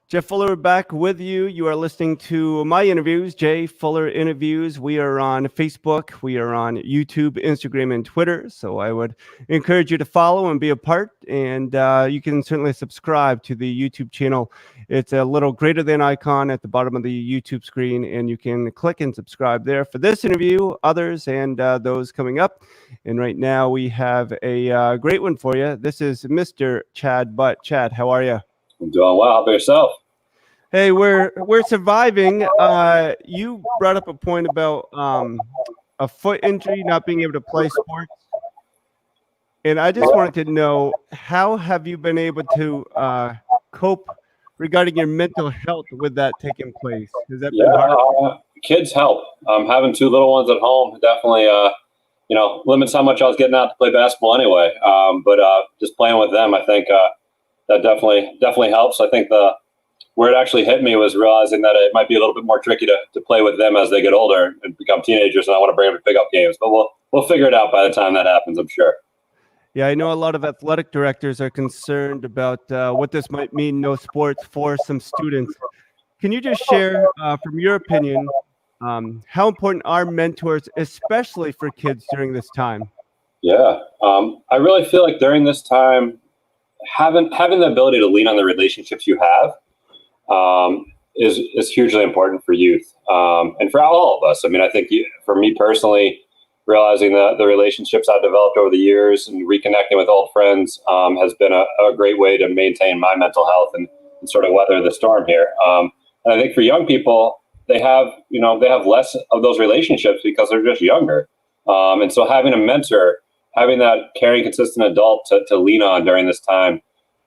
Jeff Fuller back with you. You are listening to my interviews, Jay Fuller Interviews. We are on Facebook, we are on YouTube, Instagram, and Twitter. So I would encourage you to follow and be a part. And you can certainly subscribe to the YouTube channel. It's a little greater than icon at the bottom of the YouTube screen, and you can click and subscribe there for this interview, others, and those coming up. And right now we have a great one for you. This is Mr. Chad Butt. Chad, how are you? I'm doing well. How about yourself? Hey, we're surviving. You brought up a point about a foot injury, not being able to play sports, and I just wanted to know, how have you been able to cope regarding your mental health with that taking place? Has that been hard? Kids help. Having two little ones at home definitely, limits how much I was getting out to play basketball anyway. But just playing with them, I think that definitely helps. I think where it actually hit me was realizing that it might be a little bit more tricky to play with them as they get older and become teenagers, and I want to bring them to pickup games. But we'll figure it out by the time that happens, I'm sure. Yeah, I know a lot of athletic directors are concerned about what this might mean, no sports for some students. Can you just share, from your opinion, how important are mentors, especially for kids during this time? Yeah, I really feel like during this time, having the ability to lean on the relationships you have is hugely important for youth, and for all of us. I mean, I think for me personally, realizing the relationships I've developed over the years and reconnecting with old friends has been a great way to maintain my mental health and sort of weather the storm here. And I think for young people, they have less of those relationships because they're just younger. And so having a mentor, having that caring, consistent adult to lean on during this time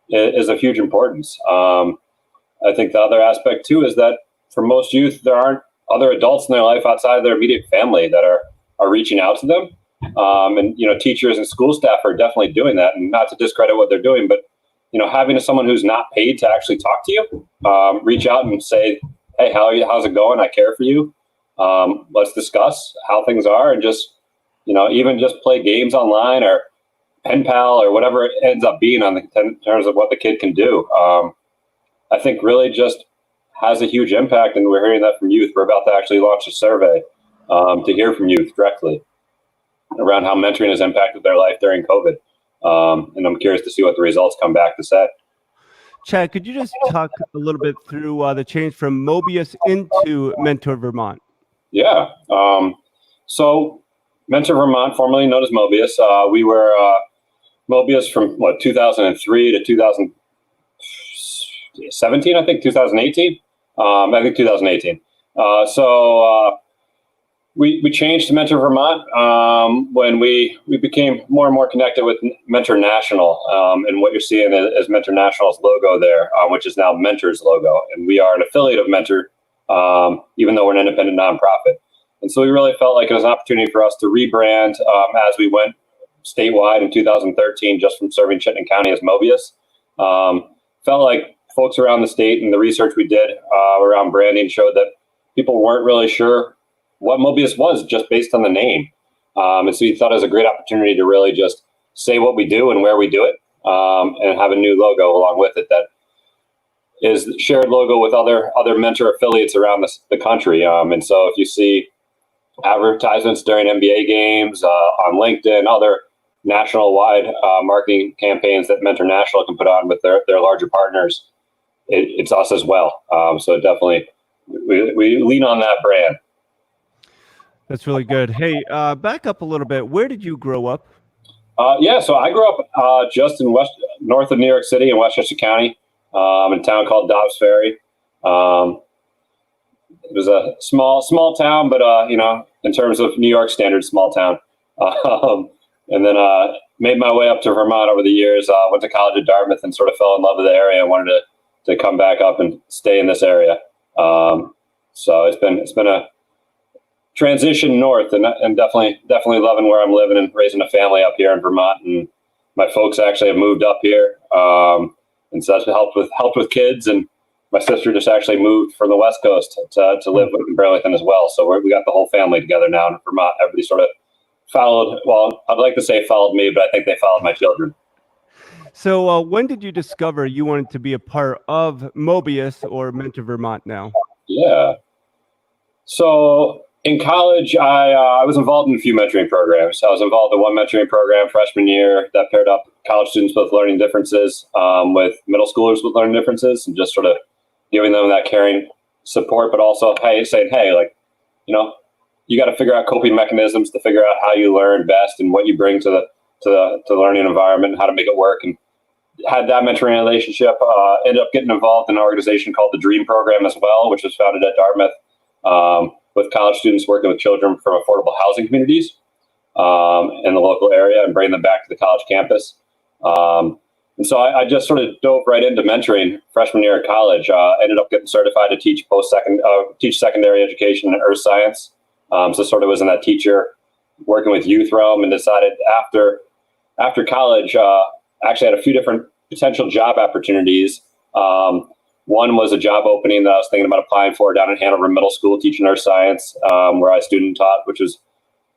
is of huge importance. I think the other aspect too is that for most youth, there aren't other adults in their life outside their immediate family that are reaching out to them. And teachers and school staff are definitely doing that, and not to discredit what they're doing, but having someone who's not paid to actually talk to you, reach out and say, hey, how's it going? I care for you. Let's discuss how things are, and just even just play games online or pen pal or whatever it ends up being in terms of what the kid can do. I think really just has a huge impact, and we're hearing that from youth. We're about to actually launch a survey to hear from youth directly around how mentoring has impacted their life during COVID. And I'm curious to see what the results come back to say. Chad, could you just talk a little bit through the change from Mobius into Mentor Vermont? Yeah. So Mentor Vermont, formerly known as Mobius, we were Mobius from 2003 to 2017, I think 2018. I think 2018. We changed to Mentor Vermont when we became more and more connected with Mentor National, and what you're seeing is Mentor National's logo there, which is now Mentor's logo, and we are an affiliate of Mentor, even though we're an independent nonprofit. And so we really felt like it was an opportunity for us to rebrand as we went statewide in 2013, just from serving Chittenden County as Mobius. Felt like folks around the state and the research we did around branding showed that people weren't really sure what Mobius was just based on the name. And so we thought it was a great opportunity to really just say what we do and where we do it, and have a new logo along with it that is the shared logo with other Mentor affiliates around the country. And so if you see advertisements during NBA games, on LinkedIn, other national-wide marketing campaigns that Mentor National can put on with their larger partners, it's us as well. So definitely we lean on that brand. That's really good. Hey, back up a little bit. Where did you grow up? So I grew up just in north of New York City in Westchester County, in a town called Dobbs Ferry. It was a small town, but in terms of New York standards, small town. And then made my way up to Vermont over the years. Went to college at Dartmouth and sort of fell in love with the area and wanted to come back up and stay in this area. So it's been a transition north, and definitely loving where I'm living and raising a family up here in Vermont. And my folks actually have moved up here, and so that's helped with kids. And my sister just actually moved from the West Coast to live in Burlington as well. So we got the whole family together now in Vermont. Everybody sort of followed. Well, I'd like to say followed me, but I think they followed my children. So when did you discover you wanted to be a part of Mobius or Mentor Vermont now? Yeah. So in college, I was involved in a few mentoring programs. I was involved in one mentoring program freshman year that paired up college students with learning differences with middle schoolers with learning differences, and just sort of giving them that caring support, but also saying, hey, like, you got to figure out coping mechanisms to figure out how you learn best and what you bring to the learning environment and how to make it work. And had that mentoring relationship. Ended up getting involved in an organization called the Dream Program as well, which was founded at Dartmouth with college students working with children from affordable housing communities in the local area and bringing them back to the college campus. And so I just sort of dove right into mentoring freshman year at college. Ended up getting certified to teach secondary education and earth science. So sort of was in that teacher working with youth realm, and decided after college, actually had a few different potential job opportunities. One was a job opening that I was thinking about applying for down at Hanover Middle School, teaching earth science, where I student taught, which was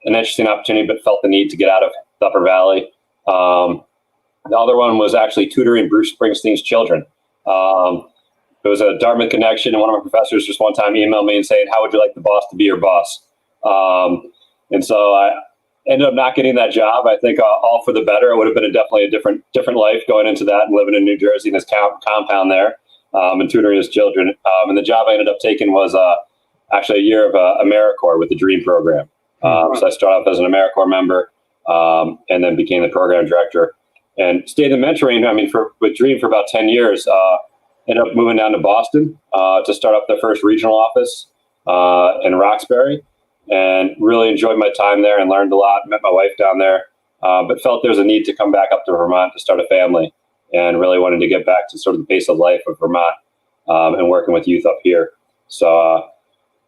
an interesting opportunity, but felt the need to get out of the Upper Valley. The other one was actually tutoring Bruce Springsteen's children. It was a Dartmouth connection, and one of my professors just one time emailed me and saying, how would you like the boss to be your boss? And so I ended up not getting that job. I think all for the better. It would have been definitely a different life going into that and living in New Jersey in this compound there and tutoring his children. And the job I ended up taking was actually a year of AmeriCorps with the Dream Program. So I started off as an AmeriCorps member and then became the program director and stayed in mentoring. I mean, with Dream for about 10 years. Ended up moving down to Boston to start up the first regional office in Roxbury, and really enjoyed my time there and learned a lot. Met my wife down there, but felt there was a need to come back up to Vermont to start a family, and really wanted to get back to sort of the pace of life of Vermont and working with youth up here. So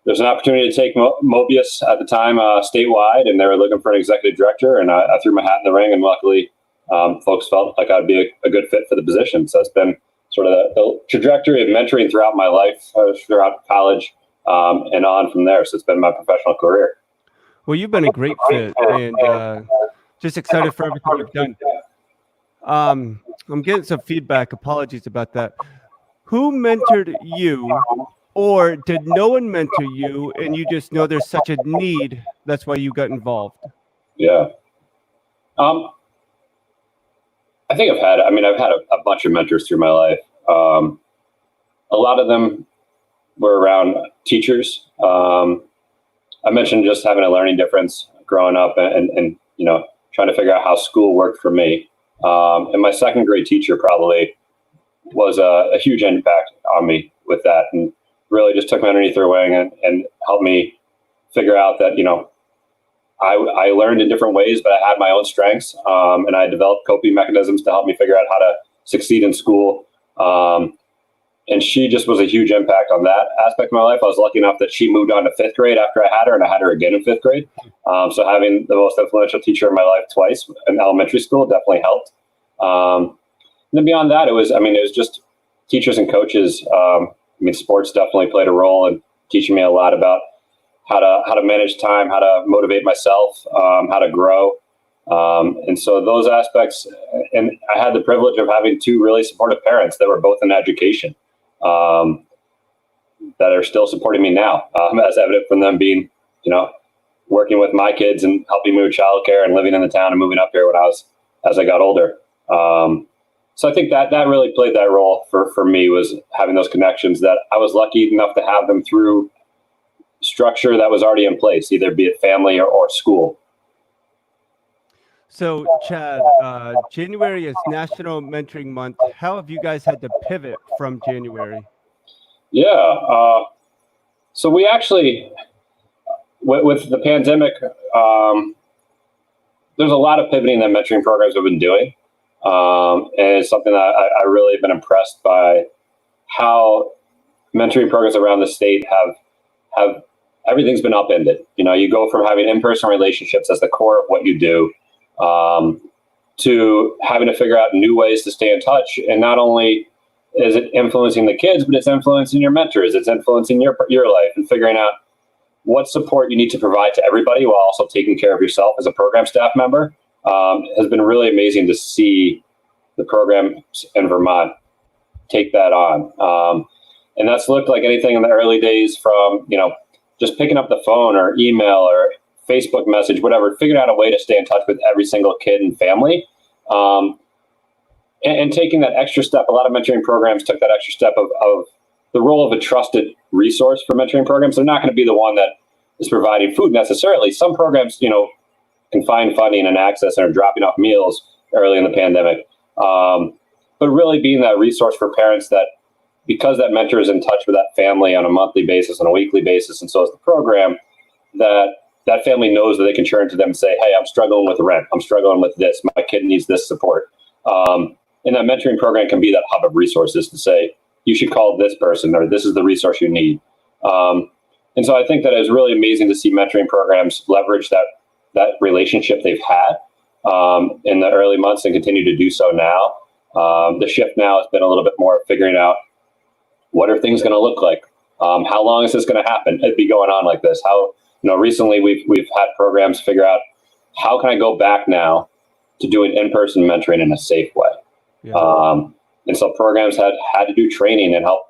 there's an opportunity to take Mobius at the time statewide, and they were looking for an executive director, and I threw my hat in the ring, and luckily folks felt like I'd be a good fit for the position. So it's been sort of the trajectory of mentoring throughout my life, throughout college, and on from there. So it's been my professional career. Well, you've been a great fit, and just excited for everything you've done. I'm getting some feedback. Apologies about that. Who mentored you, or did no one mentor you, and you just know there's such a need, that's why you got involved? Yeah. I think I've had a bunch of mentors through my life. A lot of them were around teachers. I mentioned just having a learning difference growing up and trying to figure out how school worked for me. And my second grade teacher probably was a huge impact on me with that, and really just took me underneath their wing and helped me figure out that, I learned in different ways, but I had my own strengths, and I developed coping mechanisms to help me figure out how to succeed in school. And she just was a huge impact on that aspect of my life. I was lucky enough that she moved on to fifth grade after I had her, and I had her again in fifth grade. So having the most influential teacher in my life twice in elementary school definitely helped. And then beyond that, it was just teachers and coaches. Sports definitely played a role in teaching me a lot about how to manage time, how to motivate myself, how to grow. And so those aspects, and I had the privilege of having two really supportive parents that were both in education, that are still supporting me now, as evident from them being, working with my kids and helping me with childcare and living in the town and moving up here as I got older. So I think that really played that role for me, was having those connections that I was lucky enough to have them through structure that was already in place, either be it family or school. So, Chad, January is National Mentoring Month. How have you guys had to pivot from January? Yeah. So we actually, with the pandemic, there's a lot of pivoting that mentoring programs have been doing. And it's something that I really have been impressed by, how mentoring programs around the state have everything's been upended. You go from having in-person relationships as the core of what you do, to having to figure out new ways to stay in touch. And not only is it influencing the kids, but it's influencing your mentors. It's influencing your life, and figuring out what support you need to provide to everybody while also taking care of yourself as a program staff member. Has been really amazing to see the programs in Vermont take that on. And that's looked like anything in the early days from, just picking up the phone or email or Facebook message, whatever, figuring out a way to stay in touch with every single kid and family. And taking that extra step, a lot of mentoring programs took that extra step of the role of a trusted resource for mentoring programs. They're not going to be the one that is providing food necessarily. Some programs, can find funding and access and are dropping off meals early in the pandemic. But really being that resource for parents that, because that mentor is in touch with that family on a monthly basis, on a weekly basis, and so is the program, that family knows that they can turn to them and say, hey, I'm struggling with rent. I'm struggling with this. My kid needs this support. And that mentoring program can be that hub of resources to say, you should call this person, or this is the resource you need. And so I think that it's really amazing to see mentoring programs leverage that relationship they've had in the early months and continue to do so now. The shift now has been a little bit more figuring out, what are things going to look like? How long is this going to happen? It'd be going on like this. Recently we've had programs figure out, how can I go back now to doing in-person mentoring in a safe way? Yeah. And so programs had to do training and help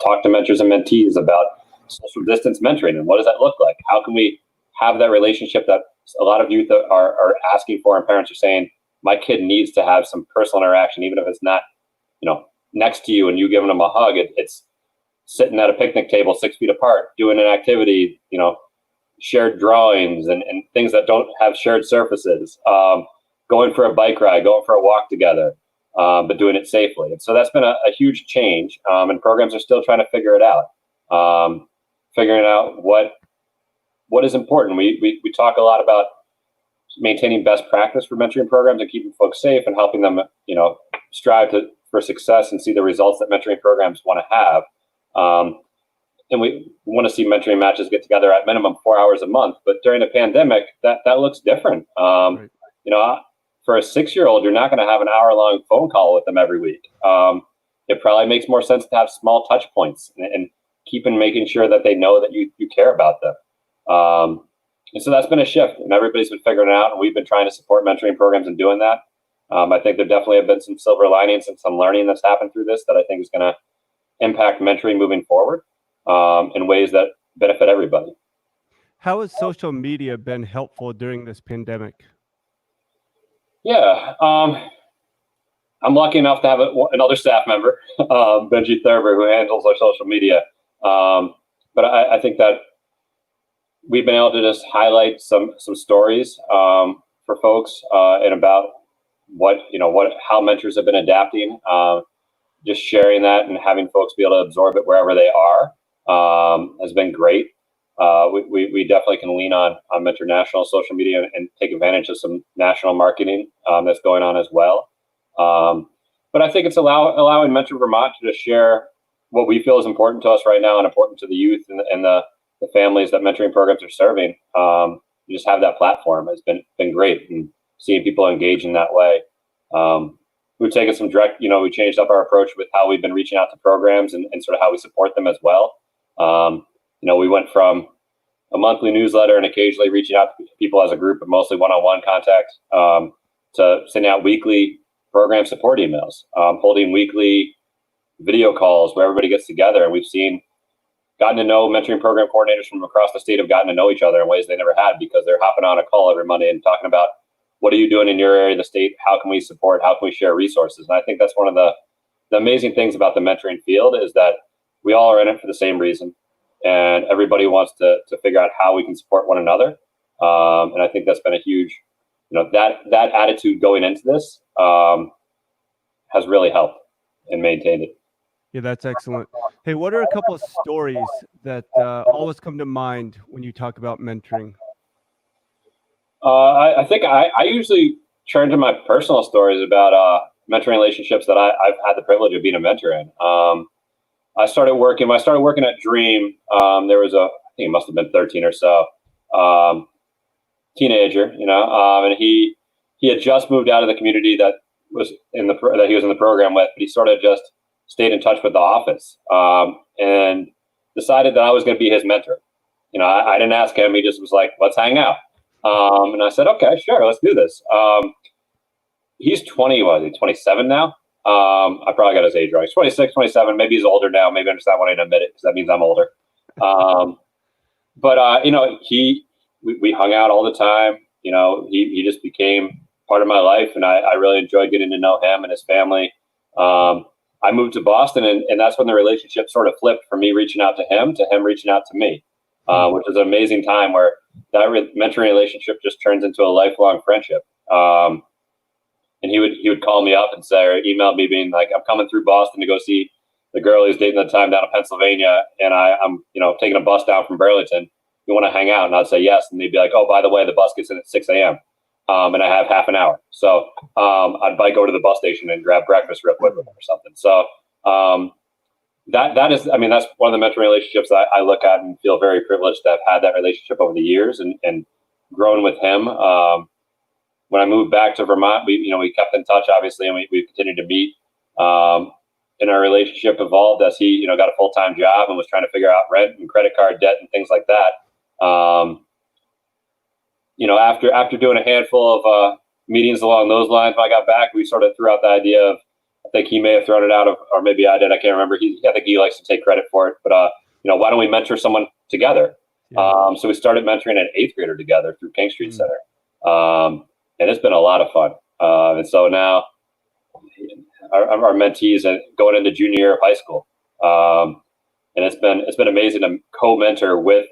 talk to mentors and mentees about social distance mentoring and what does that look like? How can we have that relationship that a lot of youth are asking for, and parents are saying, my kid needs to have some personal interaction, even if it's not, next to you and you giving them a hug. It's sitting at a picnic table 6 feet apart, doing an activity, shared drawings and things that don't have shared surfaces, going for a bike ride, going for a walk together, but doing it safely. And so that's been a huge change, and programs are still trying to figure it out, figuring out what is important. We talk a lot about maintaining best practice for mentoring programs and keeping folks safe and helping them, strive for success and see the results that mentoring programs want to have. And we want to see mentoring matches get together at minimum 4 hours a month. But during the pandemic, that looks different. Right. For a 6-year-old, you're not going to have an hour-long phone call with them every week. It probably makes more sense to have small touch points and making sure that they know that you care about them. And so that's been a shift, and everybody's been figuring it out, and we've been trying to support mentoring programs in doing that. I think there definitely have been some silver linings and some learning that's happened through this that I think is going to impact mentoring moving forward in ways that benefit everybody. How has social media been helpful during this pandemic? Yeah, I'm lucky enough to have another staff member, Benji Thurber, who handles our social media. But I think that we've been able to just highlight some stories for folks and about how mentors have been adapting. Just sharing that and having folks be able to absorb it wherever they are has been great. We definitely can lean on Mentor National social media and take advantage of some national marketing that's going on as well. But I think it's allowing Mentor Vermont to just share what we feel is important to us right now and important to the youth and the families that mentoring programs are serving. You just have that platform has been great, and seeing people engage in that way. We've taken some direct, we changed up our approach with how we've been reaching out to programs and sort of how we support them as well. We went from a monthly newsletter and occasionally reaching out to people as a group, but mostly one-on-one contact, to sending out weekly program support emails, holding weekly video calls where everybody gets together. And we've gotten to know mentoring program coordinators from across the state have gotten to know each other in ways they never had, because they're hopping on a call every Monday and talking about, what are you doing in your area of the state? How can we support? How can we share resources? And I think that's one of the amazing things about the mentoring field is that we all are in it for the same reason. And everybody wants to figure out how we can support one another. And I think that's been a huge, that attitude going into this has really helped and maintained it. Yeah, that's excellent. Hey, what are a couple of stories that always come to mind when you talk about mentoring? I think I usually turn to my personal stories about mentoring relationships that I've had the privilege of being a mentor in. When I started working at Dream, there was I think it must have been 13 or so, teenager, and he had just moved out of the community that was that he was in the program with, but he sort of just stayed in touch with the office and decided that I was going to be his mentor. I didn't ask him. He just was like, let's hang out. And I said, okay, sure, let's do this. he's 20, what is he, 27 now? I probably got his age wrong. He's 26, 27. Maybe he's older now. Maybe I'm just not wanting to admit it because that means I'm older. But we hung out all the time. He just became part of my life, and I really enjoyed getting to know him and his family. I moved to Boston, and that's when the relationship sort of flipped from me reaching out to him reaching out to me, which was an amazing time where that mentoring relationship just turns into a lifelong friendship. And he would call me up and say, or email me being like, I'm coming through Boston to go see the girl he's dating at the time down in Pennsylvania, and I'm taking a bus down from Burlington. You want to hang out? And I'd say yes, and they'd be like, oh, by the way, the bus gets in at 6 a.m. And I have half an hour, so I'd bike over to the bus station and grab breakfast real quick with him or something. So that is, I mean, that's one of the mentoring relationships that I look at and feel very privileged to have had that relationship over the years and grown with him. When I moved back to Vermont, we kept in touch, obviously, and we continued to meet. And our relationship evolved as he, got a full-time job and was trying to figure out rent and credit card debt and things like that. After doing a handful of meetings along those lines, when I got back, we sort of threw out the idea of, I think he may have thrown it out of, or maybe I did, I can't remember. I think he likes to take credit for it, but why don't we mentor someone together? Yeah. So we started mentoring an 8th grader together through King Street Center. And it's been a lot of fun. And so now our mentees are going into junior year of high school. And it's been amazing to co-mentor with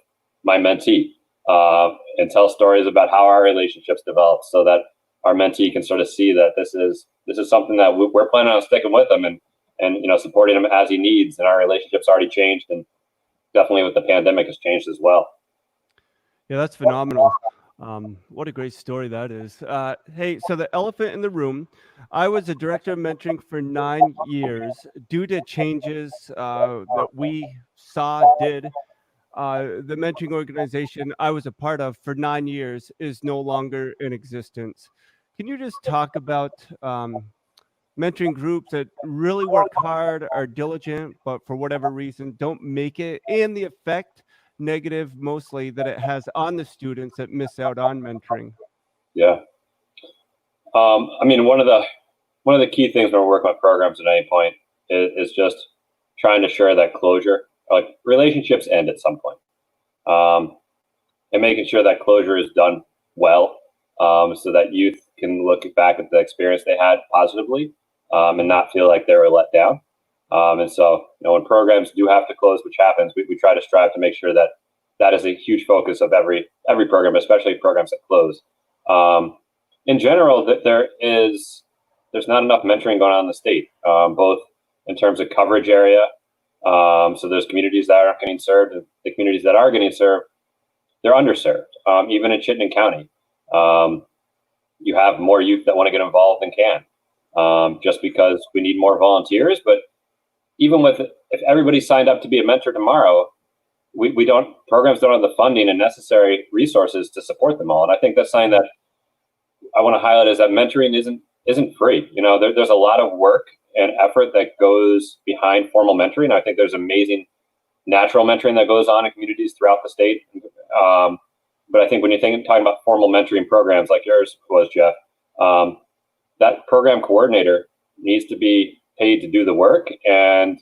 my mentee and tell stories about how our relationships developed so that our mentee can sort of see that this is something that we're planning on sticking with him and supporting him as he needs. And our relationship's already changed, and definitely with the pandemic has changed as well. Yeah, that's phenomenal. What a great story that is. Hey, so the elephant in the room, I was a director of mentoring for 9 years. Due to changes that we did, the mentoring organization I was a part of for 9 years is no longer in existence. Can you just talk about mentoring groups that really work hard, are diligent, but for whatever reason don't make it, and the effect, negative mostly, that it has on the students that miss out on mentoring? Yeah. I mean, one of the key things when we're working with programs at any point is just trying to share that closure. Like, relationships end at some point. And making sure that closure is done well, so that youth can look back at the experience they had positively, and not feel like they were let down. And so, when programs do have to close, which happens, we try to strive to make sure that is a huge focus of every program, especially programs that close. In general, that there's not enough mentoring going on in the state, both in terms of coverage area. So there's communities that aren't getting served, and the communities that are getting served, they're underserved. Even in Chittenden County, you have more youth that want to get involved than can, just because we need more volunteers. But even if everybody signed up to be a mentor tomorrow, programs don't have the funding and necessary resources to support them all. And I think that's something that I want to highlight, is that mentoring isn't free. There's a lot of work and effort that goes behind formal mentoring. I think there's amazing natural mentoring that goes on in communities throughout the state. But I think when you're talking about formal mentoring programs like yours was, Jeff, that program coordinator needs to be paid to do the work, and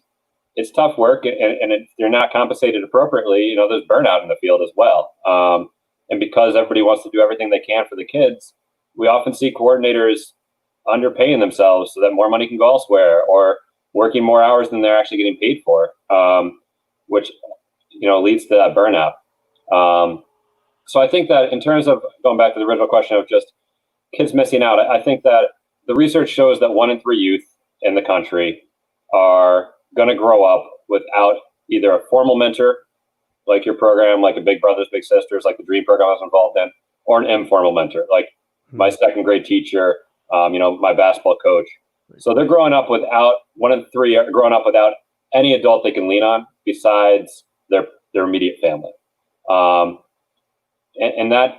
it's tough work, and they're not compensated appropriately. There's burnout in the field as well. And because everybody wants to do everything they can for the kids, we often see coordinators underpaying themselves so that more money can go elsewhere, or working more hours than they're actually getting paid for, which leads to that burnout. So I think that in terms of going back to the original question of just kids missing out, I think that the research shows that 1 in 3 youth in the country are going to grow up without either a formal mentor, like your program, like a Big Brothers Big Sisters, like the Dream program I was involved in, or an informal mentor, like my 2nd grade teacher, my basketball coach. So they're growing up without, 1 in 3 are growing up without any adult they can lean on besides their immediate family. And that,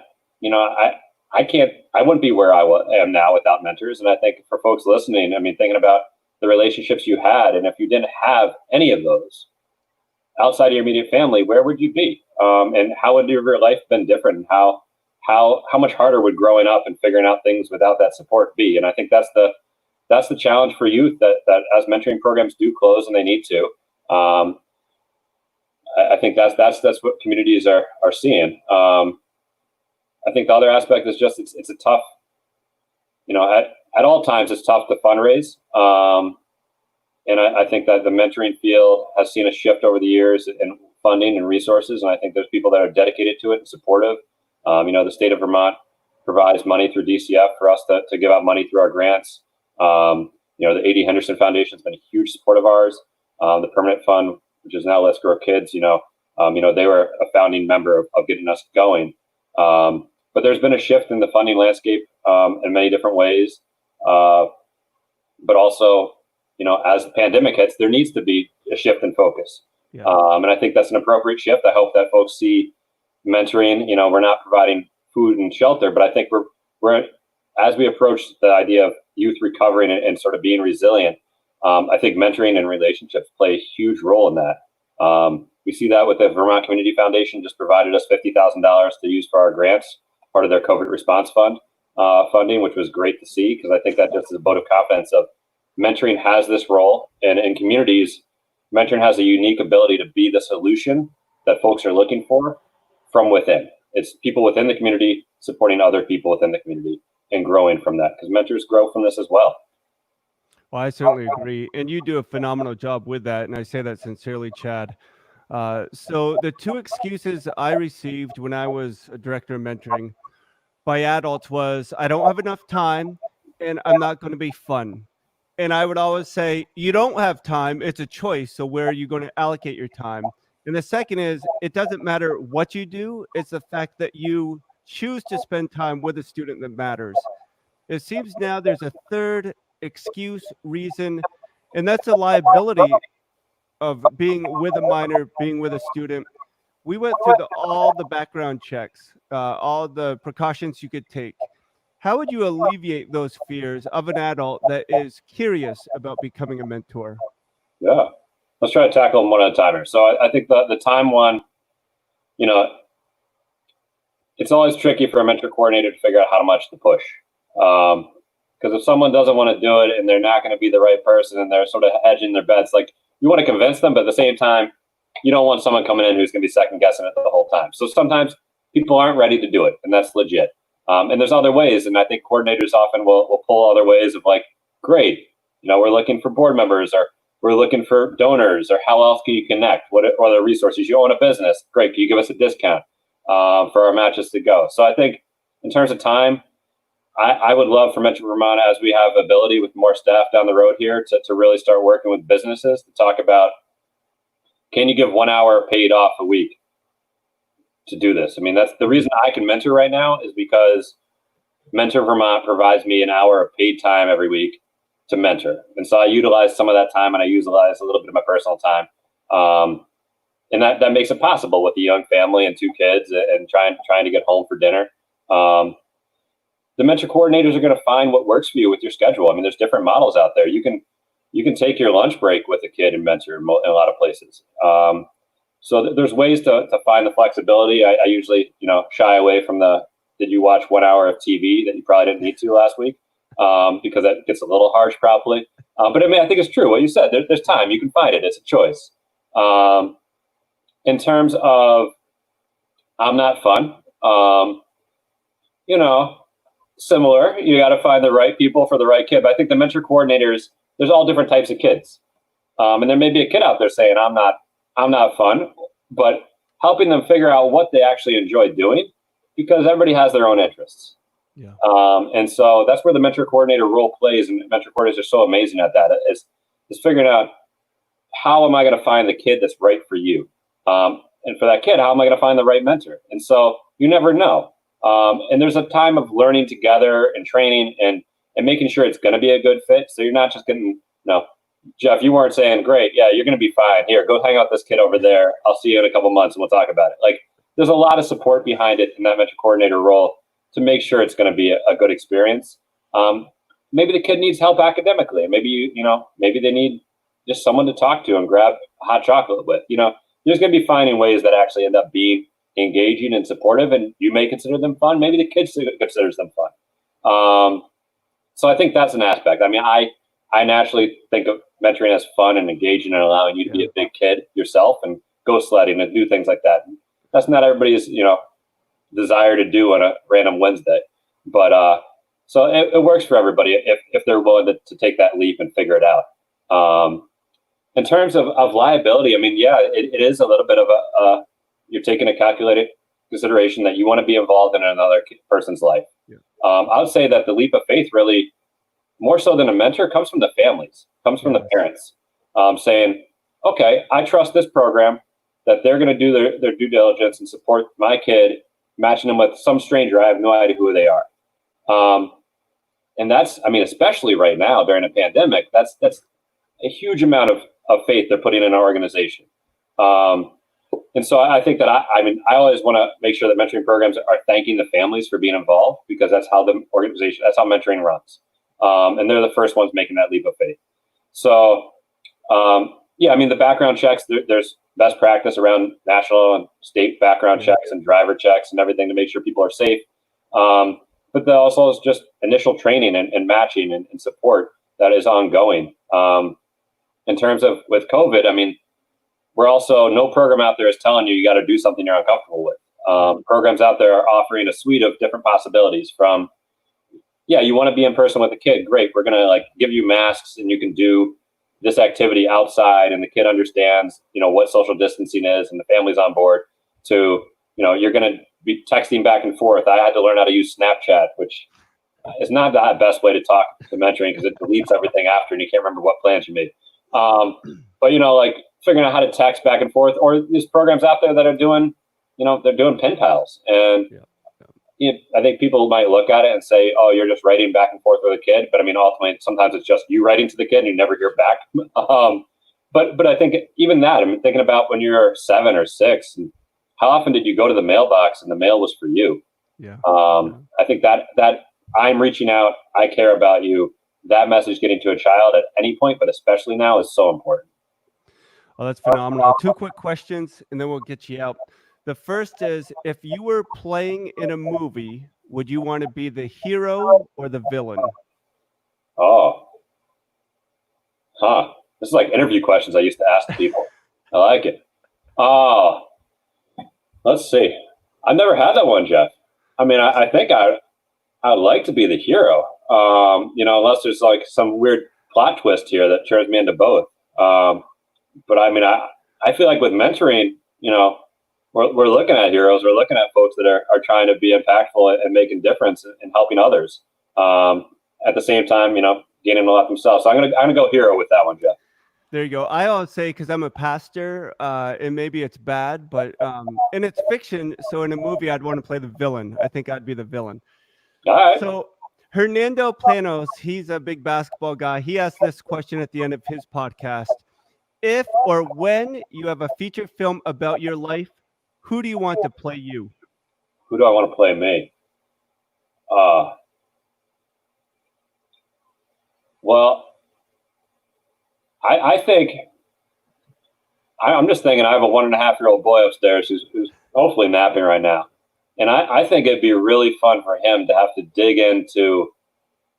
I wouldn't be where I am now without mentors. And I think for folks listening, thinking about the relationships you had, and if you didn't have any of those outside of your immediate family, where would you be? And how would your life been different? And how how much harder would growing up and figuring out things without that support be? And I think that's the challenge for youth, that as mentoring programs do close, and they need to. I think that's what communities are seeing. I think the other aspect is just it's a tough, at all times it's tough to fundraise. And I think that the mentoring field has seen a shift over the years in funding and resources. And I think there's people that are dedicated to it and supportive. The state of Vermont provides money through DCF for us to give out money through our grants. The A.D. Henderson Foundation has been a huge support of ours. The Permanent Fund, which is now Let's Grow Kids, they were a founding member of getting us going. But there's been a shift in the funding landscape in many different ways. But also, as the pandemic hits, there needs to be a shift in focus. Yeah. And I think that's an appropriate shift. I hope that folks see mentoring. We're not providing food and shelter, but I think we're as we approach the idea of youth recovering and sort of being resilient, I think mentoring and relationships play a huge role in that. We see that with the Vermont Community Foundation just provided us $50,000 to use for our grants, part of their COVID response fund funding, which was great to see, because I think that just is a vote of confidence of mentoring has this role, and in communities, mentoring has a unique ability to be the solution that folks are looking for from within. It's people within the community supporting other people within the community and growing from that, because mentors grow from this as well. Well, I certainly agree. And you do a phenomenal job with that. And I say that sincerely, Chad. So the two excuses I received when I was a director of mentoring by adults was, I don't have enough time and I'm not going to be fun. And I would always say, you don't have time. It's a choice. So where are you going to allocate your time? And the second is, it doesn't matter what you do. It's the fact that you choose to spend time with a student that matters. It seems now there's a third excuse, reason, and that's a liability of being with a minor, being with a student. We went through all the background checks, all the precautions you could take. How would you alleviate those fears of an adult that is curious about becoming a mentor? Yeah, let's try to tackle them one at a time here. So I think the time one, it's always tricky for a mentor coordinator to figure out how much to push. Because if someone doesn't want to do it and they're not going to be the right person and they're sort of hedging their bets, like, you want to convince them, but at the same time, you don't want someone coming in who's going to be second guessing it the whole time. So sometimes people aren't ready to do it, and that's legit. And there's other ways, and I think coordinators often will pull other ways of, like, great, we're looking for board members, or we're looking for donors, or how else can you connect? What are the resources? You own a business. Great. Can you give us a discount for our matches to go? So I think in terms of time, I would love for Mentor Vermont, as we have ability with more staff down the road here, to really start working with businesses to talk about, can you give 1 hour paid off a week to do this? I mean, that's the reason I can mentor right now, is because Mentor Vermont provides me an hour of paid time every week to mentor. And so I utilize some of that time, and I utilize a little bit of my personal time. And that makes it possible with a young family and 2 kids and trying to get home for dinner. The mentor coordinators are going to find what works for you with your schedule. I mean, there's different models out there. You can take your lunch break with a kid and mentor in a lot of places. So there's ways to find the flexibility. I usually, shy away from did you watch 1 hour of TV that you probably didn't need to last week? Because that gets a little harsh probably. But I mean, I think it's true what you said. There's time. You can find it. It's a choice. In terms of, I'm not fun, similar. You got to find the right people for the right kid. But I think the mentor coordinators, there's all different types of kids. And there may be a kid out there saying, I'm not fun, but helping them figure out what they actually enjoy doing, because everybody has their own interests. Yeah. And so that's where the mentor coordinator role plays. And mentor coordinators are so amazing at that, is figuring out, how am I going to find the kid that's right for you? And for that kid, how am I going to find the right mentor? And so you never know. And there's a time of learning together and training and making sure it's going to be a good fit. So you're not just getting, Jeff, you weren't saying, great, yeah, you're going to be fine. Here, go hang out with this kid over there. I'll see you in a couple months and we'll talk about it. Like, there's a lot of support behind it in that mentor coordinator role to make sure it's going to be a good experience. Maybe the kid needs help academically. Maybe, maybe they need just someone to talk to and grab hot chocolate with. There's going to be finding ways that actually end up being engaging and supportive, and you may consider them fun. Maybe the kids considers them fun. So I think that's an aspect. I mean, I naturally think of mentoring as fun and engaging and allowing you to be a big kid yourself and go sledding and do things like that. That's not everybody's, desire to do on a random Wednesday, but so it works for everybody if they're willing to take that leap and figure it out. In terms of liability, I mean, yeah, it is a little bit of you're taking a calculated consideration that you want to be involved in another person's life. Yeah. I would say that the leap of faith really, more so than a mentor, comes from the families, comes from the parents, saying, okay, I trust this program that they're going to do their due diligence and support my kid, matching them with some stranger. I have no idea who they are. And that's, I mean, especially right now during a pandemic, that's a huge amount of faith they're putting in our organization. And so I think that I always want to make sure that mentoring programs are thanking the families for being involved, because that's how the organization, that's how mentoring runs. And they're the first ones making that leap of faith. So, yeah, I mean, the background checks, there's best practice around national and state background checks and driver checks and everything to make sure people are safe. But there also is just initial training and matching and support that is ongoing. In terms of with COVID, I mean, we're also, no program out there is telling you got to do something you're uncomfortable with. Programs out there are offering a suite of different possibilities from, yeah, you want to be in person with a kid. Great. We're going to give you masks and you can do this activity outside and the kid understands, what social distancing is and the family's on board, to, you're going to be texting back and forth. I had to learn how to use Snapchat, which is not the best way to talk to mentoring because it deletes everything after and you can't remember what plans you made. But, figuring out how to text back and forth, or there's programs out there that are doing, they're doing pen pals. And I think people might look at it and say, oh, you're just writing back and forth with a kid. But I mean, ultimately, sometimes it's just you writing to the kid and you never hear back. But I think even that, I mean, thinking about when you're 7 or 6, and how often did you go to the mailbox and the mail was for you? Yeah. I think that I'm reaching out, I care about you, that message getting to a child at any point, but especially now, is so important. Oh, that's phenomenal. 2 quick questions, and then we'll get you out. The first is, if you were playing in a movie, would you want to be the hero or the villain? Oh. This is like interview questions I used to ask people. I like it. Let's see. I've never had that one, Jeff. I mean, I think I'd like to be the hero, unless there's some weird plot twist here that turns me into both. But I mean, I feel like with mentoring, we're looking at heroes. We're looking at folks that are trying to be impactful and making a difference and helping others. At the same time, gaining a lot themselves. So I'm gonna go hero with that one, Jeff. There you go. I always say, because I'm a pastor, and maybe it's bad, but and it's fiction. So in a movie, I'd want to play the villain. I think I'd be the villain. All right. So Hernando Planos, he's a big basketball guy. He asked this question at the end of his podcast. If or when you have a feature film about your life, who do you want to play you? Who do I want to play me? Well, I think I'm just thinking I have a 1.5-year-old boy upstairs who's hopefully napping right now. And I think it'd be really fun for him to have to dig into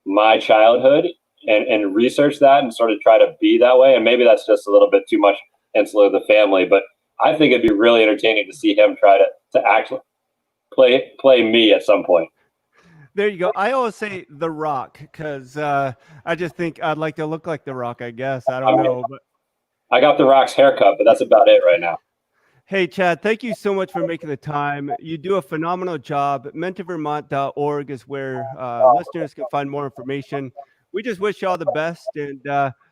my childhood and research that and sort of try to be that way. And maybe that's just a little bit too much insular of the family, but I think it'd be really entertaining to see him try to actually play me at some point. There you go. I always say The Rock because I just think I'd like to look like The Rock, I guess. I don't know. But I got The Rock's haircut, but that's about it right now. Hey, Chad, thank you so much for making the time. You do a phenomenal job. MentorVermont.org is where listeners can find more information. We just wish you all the best and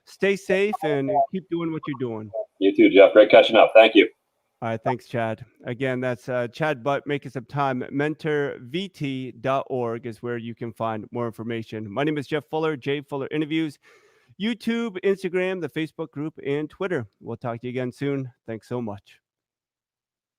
stay safe and keep doing what you're doing. You too, Jeff. Great catching up. Thank you. All right. Thanks, Chad. Again, that's Chad Butt making some time. MentorVT.org is where you can find more information. My name is Jeff Fuller, Jay Fuller Interviews, YouTube, Instagram, the Facebook group, and Twitter. We'll talk to you again soon. Thanks so much.